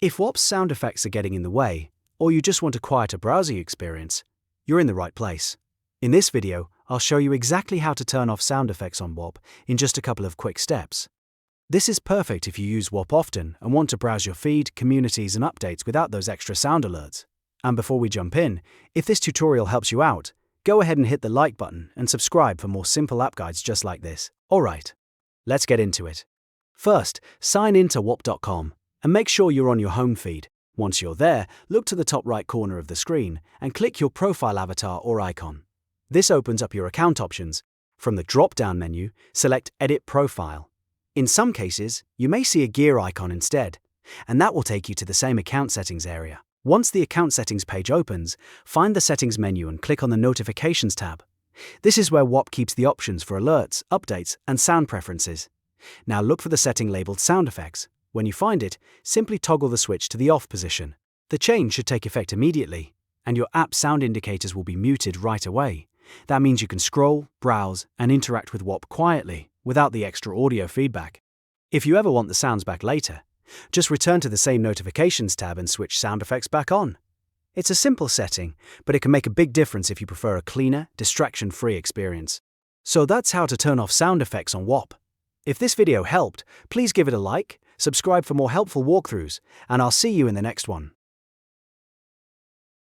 If Whop's sound effects are getting in the way, or you just want a quieter browsing experience, you're in the right place. In this video, I'll show you exactly how to turn off sound effects on Whop in just a couple of quick steps. This is perfect if you use Whop often and want to browse your feed, communities, and updates without those extra sound alerts. And before we jump in, if this tutorial helps you out, go ahead and hit the like button and subscribe for more simple app guides just like this. Alright, let's get into it. First, sign in to whop.com and make sure you're on your home feed. Once you're there, look to the top right corner of the screen and click your profile avatar or icon. This opens up your account options. From the drop-down menu, select Edit Profile. In some cases, you may see a gear icon instead, and that will take you to the same account settings area. Once the account settings page opens, find the settings menu and click on the Notifications tab. This is where Whop keeps the options for alerts, updates, and sound preferences. Now look for the setting labeled Sound Effects. When you find it, simply toggle the switch to the off position. The change should take effect immediately, and your app's sound indicators will be muted right away. That means you can scroll, browse, and interact with Whop quietly, without the extra audio feedback. If you ever want the sounds back later, just return to the same Notifications tab and switch sound effects back on. It's a simple setting, but it can make a big difference if you prefer a cleaner, distraction-free experience. So that's how to turn off sound effects on Whop. If this video helped, please give it a like, subscribe for more helpful walkthroughs, and I'll see you in the next one.